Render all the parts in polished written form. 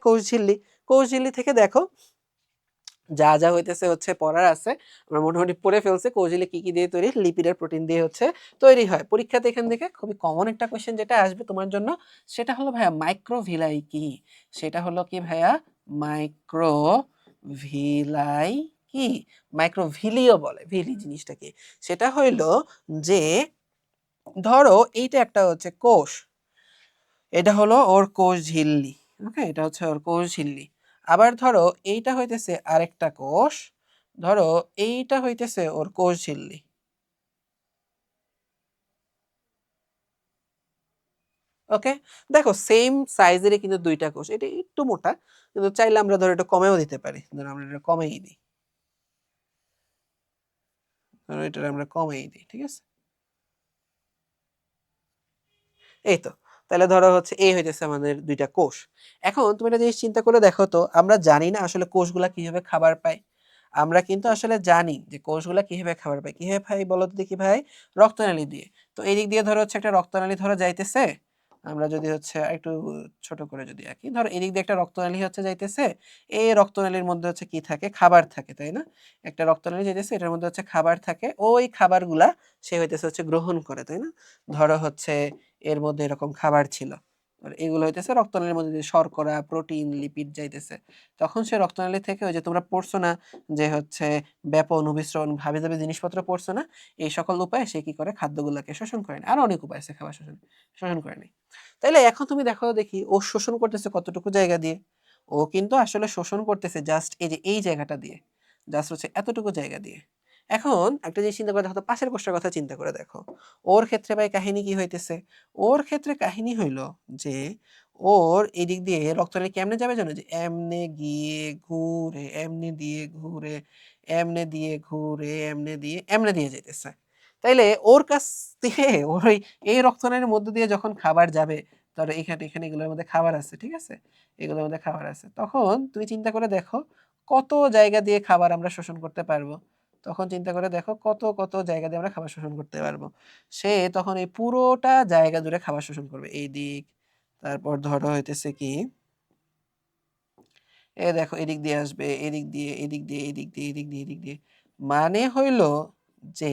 কোষঝিল্লি। কোষঝিল্লি থেকে দেখো যা যা হইতেছে হচ্ছে পড়ার আছে আমরা মোটামুটি পড়ে ফেলছি। কোষঝিল্লি কি কি দিয়ে তৈরি? লিপিড আর প্রোটিন দিয়ে হচ্ছে তৈরি হয়। পরীক্ষাতে এখান থেকে খুবই কমন একটা কোয়েশ্চেন যেটা আসবে তোমার জন্য সেটা হলো ভাইয়া মাইক্রোভিলাই কি? সেটা হলো কি ভাইয়া? মাইক্রোভিলাই কি? মাইক্রোভিলিও বলে। ভিলি জিনিসটা কি? সেটা হইলো যে ধরো এইটা একটা হচ্ছে কোষ, এটা হলো ওর কোষঝিল্লি। ওকে, এটা হচ্ছে ওর কোষঝিল্লি। আবার ধরো এইটা হইতেছে আরেকটা কোষ, ধরো এইটা হইতেছে ওর কোষঝিল্লি। ওকে, দেখো সেম সাইজেরই কিন্তু দুইটা কোষ, এটা একটু মোটা কিন্তু চাইলে আমরা ধরো এটা কমেও দিতে পারি। ধরো আমরা এটা কমেই দিই, ধরো এটা আমরা কমেই দিই, ঠিক আছে? এই তো, তাহলে ধরো হচ্ছে এই হইতেছে আমাদের দুইটা কোষ। এখন তুমি একটা জিনিস চিন্তা করে দেখো তো, আমরা জানি না আসলে কোষগুলা কিভাবে খাবার পায়? আমরা কিন্তু আসলে জানি যে কোষগুলা কিভাবে খাবার পায়। কিভাবে পাই বলো তো দেখি ভাই? রক্তনালী দিয়ে। তো এই দিক দিয়ে ধরো হচ্ছে একটা রক্তনালী ধরো যাইতেছে, আমরা যদি হচ্ছে একটু ছোট করে যদি আঁকি, ধরো এদিক দিয়ে একটা রক্তনালী হচ্ছে যাইতেছে, এই রক্তনালীর মধ্যে হচ্ছে কি থাকে? খাবার থাকে, তাই না? একটা রক্তনালী যাইতেছে, এটার মধ্যে হচ্ছে খাবার থাকে, ওই খাবারগুলা সে হইতেছে হচ্ছে গ্রহণ করে, তাই না? ধরো হচ্ছে এর মধ্যে এরকম খাবার ছিল, আর এগুলো হইতেছে রক্তনালীর মধ্যে দিয়ে শর্করা, প্রোটিন, লিপিড যাইতেছে। তখন সে রক্তনালী থেকে ওই যে তোমরা পড়ছো না যে হচ্ছে ব্যাপন, অভিস্রবণ, ভাবে যাবে জিনিসপত্র পড়ছো না? এই সকল উপায়ে সে কি করে? খাদ্যগুলোকে শোষণ করে নেয়। আরো অনেক উপায় আছে খাবার শোষণ শোষণ করে নেয়। তাইলে এখন তুমি দেখো দেখি ও শোষণ করতেছে কতটুকু জায়গা দিয়ে? ও কিন্তু আসলে শোষণ করতেছে জাস্ট এই যে এই জায়গাটা দিয়ে, জাস্ট হচ্ছে এতটুকু জায়গা দিয়ে। এখন একটা জিনিস চিন্তা করে দেখো তো, পাশের কোষটার কথা চিন্তা করে দেখো। ওর ক্ষেত্রে ভাই কাহিনী কি হইতেছে? ওর ক্ষেত্রে কাহিনী হইলো যে ওর এদিক দিয়ে রক্তনালী কেমনে যাবে জানো? যে এমনে গিয়ে ঘুরে, এমনে দিয়ে ঘুরে, এমনে দিয়ে ঘুরে, এমনে দিয়ে এমনে দিয়ে যাইতেছে। তাইলে ওর কাছ থেকে ওর ওই এই রক্তনালীর মধ্য দিয়ে যখন খাবার যাবে, ধরো এখানে এখানে এগুলোর মধ্যে খাবার আছে, ঠিক আছে? এগুলোর মধ্যে খাবার আছে, তখন তুমি চিন্তা করে দেখো কত জায়গা দিয়ে খাবার আমরা শোষণ করতে পারবো। তখন চিন্তা করে দেখো কত কত জায়গা দিয়ে আমরা খাবার শোষণ করতে পারবো। সে তখন এই পুরোটা জায়গা জুড়ে খাবার শোষণ করবে, এই দিক, তারপর ধরো হইতেছে কি, এ দেখো এদিক দিয়ে আসবে, এদিক দিয়ে, এদিক দিয়ে, এদিক দিয়ে, এদিক দিয়ে, এদিক দিয়ে। মানে হইলো যে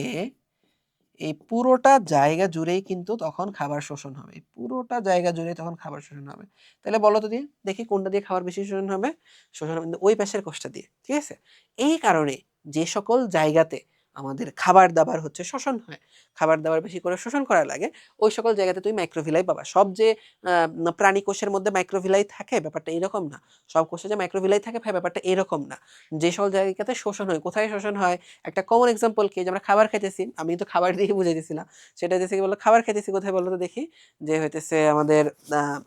এই পুরোটা জায়গা জুড়েই কিন্তু তখন খাবার শোষণ হবে, এই পুরোটা জায়গা জুড়ে তখন খাবার শোষণ হবে। তাহলে বলো তো দিয়ে দেখি কোনটা দিয়ে খাবার বেশি শোষণ হবে? শোষণ হবে কিন্তু ওই পাশের কোষটা দিয়ে, ঠিক আছে? এই কারণে যে সকল জায়গাতে আমাদের খাবার দাবার হচ্ছে শোষণ হয়, খাবার দাবার বেশি করে শোষণ করা লাগে, ওই সকল জায়গাতে তুমি মাইক্রোভিলাই পাবা। সব যে প্রাণী কোষের মধ্যে মাইক্রোভিলাই থাকে ব্যাপারটা এরকম না। সব কোষে যে মাইক্রোভিলাই থাকে ভাই ব্যাপারটা এরকম না। যে সকল জায়গাতে শোষণ হয়, কোথায় শোষণ হয়? একটা কমন এক্সাম্পল কি, যে আমরা খাবার খাইতেছি, আমি তো খাবার দিয়ে বুঝাইতেছিলাম, সেটা হচ্ছে কি বললো, খাবার খাইতেছি কোথায় বলতো দেখি? যে হইতেছে আমাদের আহ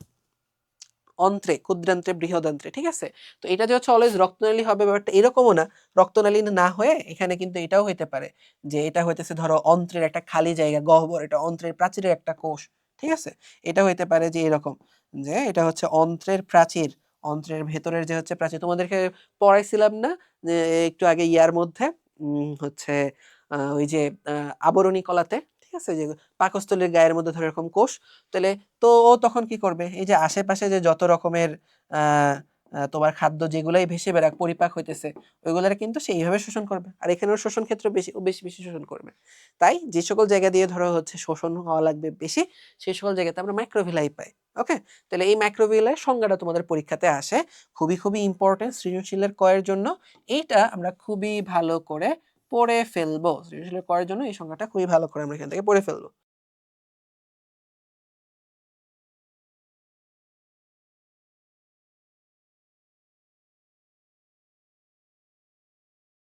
অন্ত্রে, ক্ষুদ্রান্ত্রে, বৃহদান্ত্রে, ঠিক আছে? তো এটা যে হচ্ছে অলওয়েজ রক্তনালী হবে ব্যাপারটা এরকমও না। রক্তনালী না হয়ে এখানে কিন্তু এটাও হইতে পারে যে এটা হইতেছে ধরো অন্ত্রের একটা খালি জায়গা, গহ্বর, এটা অন্ত্রের প্রাচীরের একটা কোষ, ঠিক আছে? এটা হইতে পারে যে এরকম, যে এটা হচ্ছে অন্ত্রের প্রাচীর, অন্ত্রের ভেতরের যে হচ্ছে প্রাচীর, তোমাদেরকে পড়াইছিলাম না যে একটু আগে ইয়ার মধ্যে হচ্ছে ওই যে আবরণী কলাতে, ঠিক আছে, যে পাকস্থলীর গায়ের মধ্যে ধরো এরকম কোষ। তাহলে তো ও তখন কি করবে? এই যে আশেপাশে যে যত রকমের আহ তোমার খাদ্য যেগুলাই ভেসে বেড়াক, পরিপাক হইতেছে, ওইগুলার কিন্তু সে এইভাবে শোষণ করবে। আর এখানেও শোষণ ক্ষেত্র বেশি, ও বেশি বেশি শোষণ করবে। তাই যে সকল জায়গা দিয়ে ধরো হচ্ছে শোষণ হওয়া লাগবে বেশি, সেই সকল জায়গাতে আমরা মাইক্রোভিলাই পাই। ওকে, তাহলে এই মাইক্রোভিলাই সংজ্ঞাটা তোমাদের পরীক্ষাতে আসে, খুবই খুবই ইম্পর্টেন্ট সৃজনশীলের কয়ের জন্য। এইটা আমরা খুবই ভালো করে পড়ে ফেলবো, সৃজনশীলের কয়ের জন্য এই সংজ্ঞাটা খুবই ভালো করে আমরা এখান থেকে পড়ে ফেলবো।